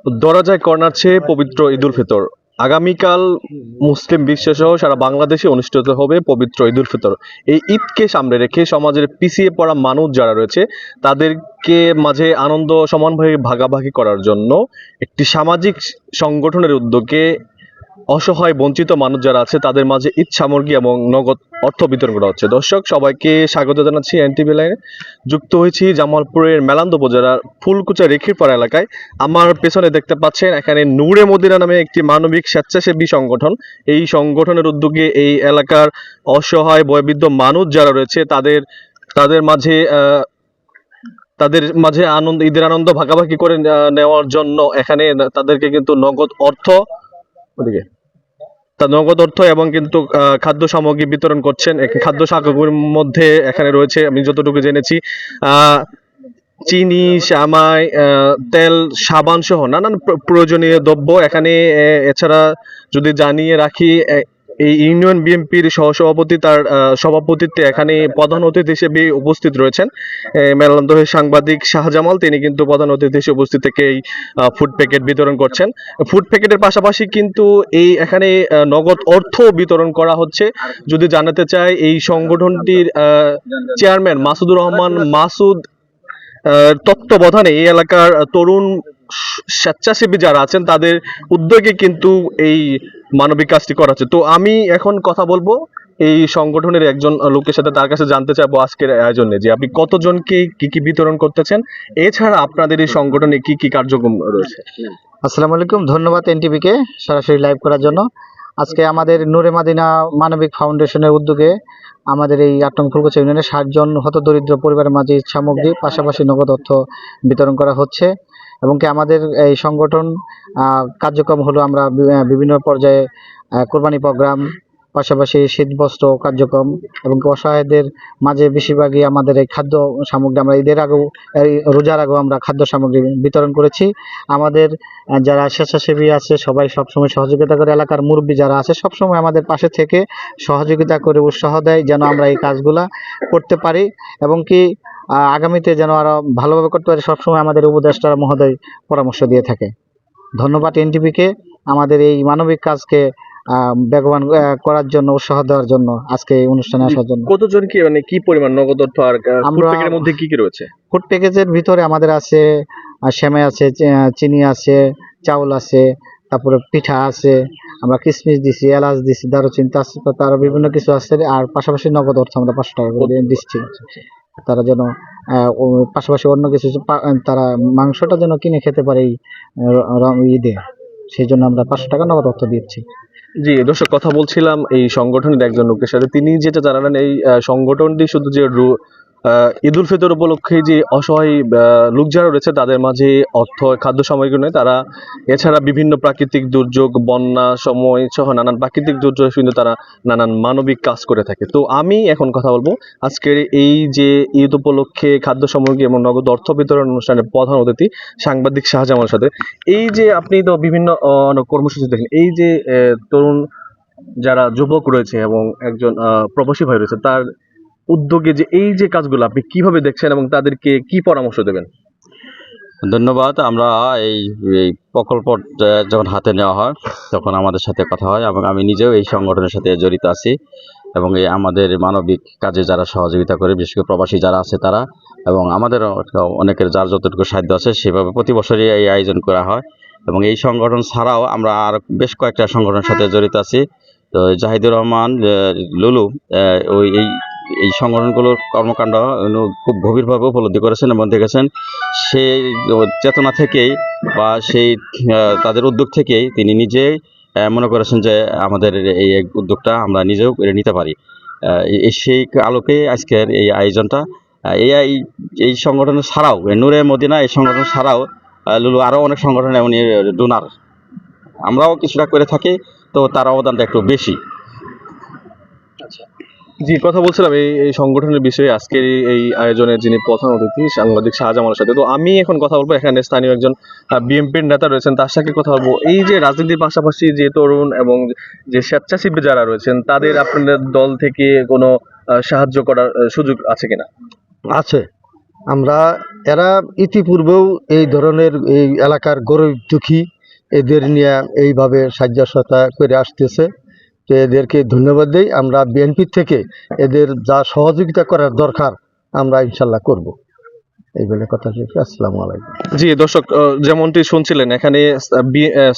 দরজায় কর্নার চেয়ে পবিত্র ঈদুল ফিতর আগামীকাল মুসলিম বিশ্বেসহ সারা বাংলাদেশে অনুষ্ঠিত হবে পবিত্র ঈদুল ফিতর। এই ঈদকে সামনে রেখে সমাজের পিছিয়ে পড়া মানুষ যারা রয়েছে তাদেরকে মাঝে আনন্দ সমানভাবে ভাগাভাগি করার জন্য একটি সামাজিক সংগঠনের উদ্যোগে অসহায় বঞ্চিত মানুষ যারা আছে তাদের মাঝে ঈদ সামগ্রী এবং নগদ অর্থ বিতরণ করা হচ্ছে। দর্শক সবাইকে স্বাগত জানাচ্ছি এনটিভি লাইনে। যুক্ত হয়েছি জামালপুরের মেলান্দ উপজেলার ফুলকুচা রেখিরপাড়া এলাকায়। আমার পেছনে দেখতে পাচ্ছেন এখানে নূরে মদিনা নামে একটি মানবিক স্বেচ্ছাসেবী সংগঠন। এই সংগঠনের উদ্যোগে এই এলাকার অসহায় বয়োবৃদ্ধ মানুষ যারা রয়েছে তাদের তাদের মাঝে তাদের মাঝে আনন্দ ঈদের আনন্দ ভাগাভাগি করে নেওয়ার জন্য এখানে তাদেরকে কিন্তু নগদ অর্থ ওদিকে তা নগদ অর্থ এবং কিন্তু খাদ্য সামগ্রী বিতরণ করছেন। খাদ্য সামগ্রীর মধ্যে এখানে রয়েছে আমি যতটুকু জেনেছি চিনি, সামাই, তেল, সাবান সহ নানান প্রয়োজনীয় দ্রব্য এখানে। এছাড়া যদি জানিয়ে রাখি এই ইউনিয়ন বিএনপির সহসভাপতি তার সভাপতিত্বে এখানে প্রধান অতিথি হিসেবে উপস্থিত রয়েছেন মেলান্দহের সাংবাদিক শাহজামাল। তিনি কিন্তু প্রধান অতিথি হিসেবে উপস্থিত থেকে এই ফুড প্যাকেট বিতরণ করছেন। ফুড প্যাকেটের পাশাপাশি কিন্তু এই এখানে নগদ অর্থ বিতরণ করা হচ্ছে। যদি জানাতে চাই এই সংগঠনটির চেয়ারম্যান মাসুদুর রহমান মাসুদ তত্ত্বাবধানে এই এলাকার তরুণ স্বেচ্ছাসেবী যারা আছেন তাদের উদ্যোগে কিন্তু এই মানবিক কাজটি করা হচ্ছে। তো আমি এখন কথা বলবো এই সংগঠনের একজন লোকের সাথে, তার কাছে জানতে চাইবো আজকের আয়োজনে যে আপনি কতজনকে কি কি বিতরণ করতেছেন, এছাড়া আপনাদের এই সংগঠনে কি কি কার্যক্রম রয়েছে। আসসালামু আলাইকুম, ধন্যবাদ এনটিভিকে সরাসরি লাইভ করার জন্য। আজকে আমাদের নূরে মাদিনা মানবিক ফাউন্ডেশনের উদ্যোগে আমাদের এই ৮ নং ফুলকুচা ইউনিয়নে ৬০ জন হতদরিদ্র পরিবারের মাঝে সামগ্রী পাশাপাশি নগদ অর্থ বিতরণ করা হচ্ছে। এবং কি আমাদের এই সংগঠন কার্যক্রম হলো আমরা বিভিন্ন পর্যায়ে কোরবানি প্রোগ্রাম, পাশাপাশি শীতবস্ত্র কার্যক্রম এবং অসহায়দের মাঝে বেশিরভাগই আমাদের এই খাদ্য সামগ্রী আমরা ঈদের আগেও রোজার আগেও আমরা খাদ্য সামগ্রী বিতরণ করেছি। আমাদের যারা স্বেচ্ছাসেবী আছে সবাই সবসময় সহযোগিতা করে, এলাকার মুরব্বী যারা আছে সবসময় আমাদের পাশে থেকে সহযোগিতা করে উৎসাহ দেয় যেন আমরা এই কাজগুলা করতে পারি এবং কি আগামীতে যেন আরও ভালোভাবে করতে পারি। সবসময় আমাদের উপদেষ্টা মহোদয় পরামর্শ দিয়ে থাকে। ধন্যবাদ এনটিভিকে আমাদের এই মানবিক কাজকে বেগবান করার জন্য, উৎসাহ দেওয়ার জন্য, আজকে এই অনুষ্ঠানে আসার জন্য। কতজন কি মানে কি পরিমাণ নগদ অর্থ আর ফুড প্যাকেটের মধ্যে কি কি রয়েছে? ফুড প্যাকেজের ভিতরে আমাদের আছে সেমাই আছে, চিনি আছে, চাউল আছে, তারপরে পিঠা আছে, আমরা কিশমিশ দিছি, এলাচ দিছি, দারুচিনি, তেজপাতা, আরো বিভিন্ন কিছু আছে। আর পাশাপাশি নগদ অর্থ আমরা 500 টাকা করে দিচ্ছি তারা যেন পাশাপাশি অন্য কিছু তারা মাংসটা যেন কিনে খেতে পারে এই ঈদে, সেই জন্য আমরা 500 টাকা নগদ অর্থ দিচ্ছি। জি দর্শক, কথা বলছিলাম এই সংগঠনের একজন লোকের সাথে। তিনি যেটা জানালেন এই সংগঠনটি শুধু যে ঈদুল ফিতর উপলক্ষে যে অসহায় লোক যারা রয়েছে তাদের মাঝে অর্থ খাদ্য সামগ্রী নয়, তারা এছাড়া বিভিন্ন প্রাকৃতিক দুর্যোগ, বন্যা সময় সহ নানান প্রাকৃতিক দুর্যোগ কিন্তু তারা নানান মানবিক কাজ করে থাকে। তো আমি এখন কথা বলবো আজকের এই যে ঈদ উপলক্ষে খাদ্য সামগ্রী এবং নগদ অর্থ বিতরণ অনুষ্ঠানের প্রধান অতিথি সাংবাদিক শাহজামালের সাথে। এই যে আপনি তো বিভিন্ন কর্মসূচি দেখেন, এই যে তরুণ যারা যুবক রয়েছে এবং একজন প্রবাসী ভাই রয়েছে তার উদ্যোগে যে এই যে কাজগুলো আপনি কিভাবে দেখছেন এবং তাদেরকে কি পরামর্শ দেবেন? ধন্যবাদ। আমরা এই এই প্রকল্প যখন হাতে নেওয়া হয় তখন আমাদের সাথে কথা হয় এবং আমি নিজেও এই সংগঠনের সাথে জড়িত আছি এবং এই আমাদের মানবিক কাজে যারা সহযোগিতা করে, বিশেষ করে প্রবাসী যারা আছে তারা, এবং আমাদের অনেকের যার যতটুকু সাধ্য আছে সেভাবে প্রতি বছরই এই আয়োজন করা হয়। এবং এই সংগঠন ছাড়াও আমরা আর বেশ কয়েকটা সংগঠনের সাথে জড়িত আছি। তো জাহিদুর রহমান লুলু ওই এই এই সংগঠনগুলোর কর্মকাণ্ড খুব গভীরভাবে উপলব্ধি করেছেন এবং দেখেছেন। সেই চেতনা থেকেই বা সেই তাদের উদ্যোগ থেকেই তিনি নিজেই মনে করেছেন যে আমাদের এই উদ্যোগটা আমরা নিজেও নিতে পারি। সেই আলোকে আজকের এই আয়োজনটা। এই সংগঠন ছাড়াও নূরে মদিনা এই সংগঠন ছাড়াও লুলু আরও অনেক সংগঠন এমনি ডোনার আমরাও কিছুটা করে থাকি, তো তার অবদানটা একটু বেশি। জি, কথা বলছিলাম এই সংগঠনের বিষয়ে আজকের এই আয়োজনের যিনি প্রধান অতিথি সাংবাদিক শাহজামালের সাথে। তো আমি এখন কথা বলবো এখানে স্থানীয় একজন বিএনপির নেতা রয়েছেন, তার সাথে কথা বলবো। এই যে রাজনীতির পাশাপাশি যে তরুণ এবং যে স্বেচ্ছাসেবী যারা রয়েছেন তাদের আপনাদের দল থেকে কোনো সাহায্য করার সুযোগ আছে কিনা? আছে, আমরা এরা ইতিপূর্বেও এই ধরনের এই এলাকার গরিব দুঃখী এদের নিয়ে এইভাবে সাহায্য সহায়তা করে আসতেছে। তো এদেরকে ধন্যবাদ দেই। আমরা বিএনপি থেকে এদের যা সহযোগিতা করার দরকার আমরা ইনশাল্লাহ করব। এই বলে কথা শেষ। আসসালামু আলাইকুম। জি দর্শক, যেমনটি শুনছিলেন এখানে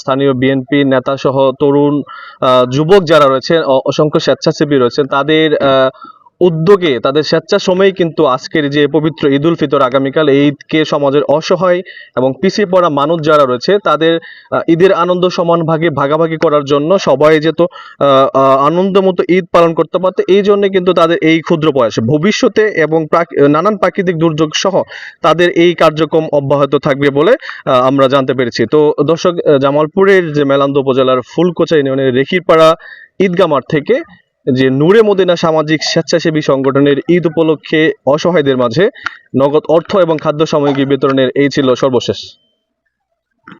স্থানীয় বিএনপি নেতা সহ তরুণ যুবক যারা রয়েছেন, অসংখ্য স্বেচ্ছাসেবী রয়েছেন, তাদের উদ্যোগে, তাদের স্বেচ্ছাশ্রমেই কিন্তু আজকের যে পবিত্র ঈদ উল ফিতর, আগামীকাল এই ঈদকে সমাজের অসহায় এবং পিছিয়ে পড়া মানুষ যারা রয়েছে তাদের ঈদের আনন্দ সমান ভাগে ভাগাভাগি করার জন্য সবাই যেত আনন্দ মতো ঈদ পালন করতে পারতে, এই জন্য কিন্তু তাদের এই ক্ষুদ্র প্রয়াস ভবিষ্যতে এবং নানান প্রাকৃতিক দুর্যোগ সহ তাদের এই কার্যক্রম অব্যাহত থাকবে বলে আমরা জানতে পেরেছি। তো দর্শক, জামালপুরের যে মেলান্দ উপজেলার ফুলকোচা ইউনিয়নের রেখিরপাড়া ঈদগাহ মাঠ থেকে যে নূরে মদিনা সামাজিক স্বেচ্ছাসেবী সংগঠনের ঈদ উপলক্ষে অসহায়দের মাঝে নগদ অর্থ এবং খাদ্য সামগ্রী বিতরণের এই ছিল সর্বশেষ।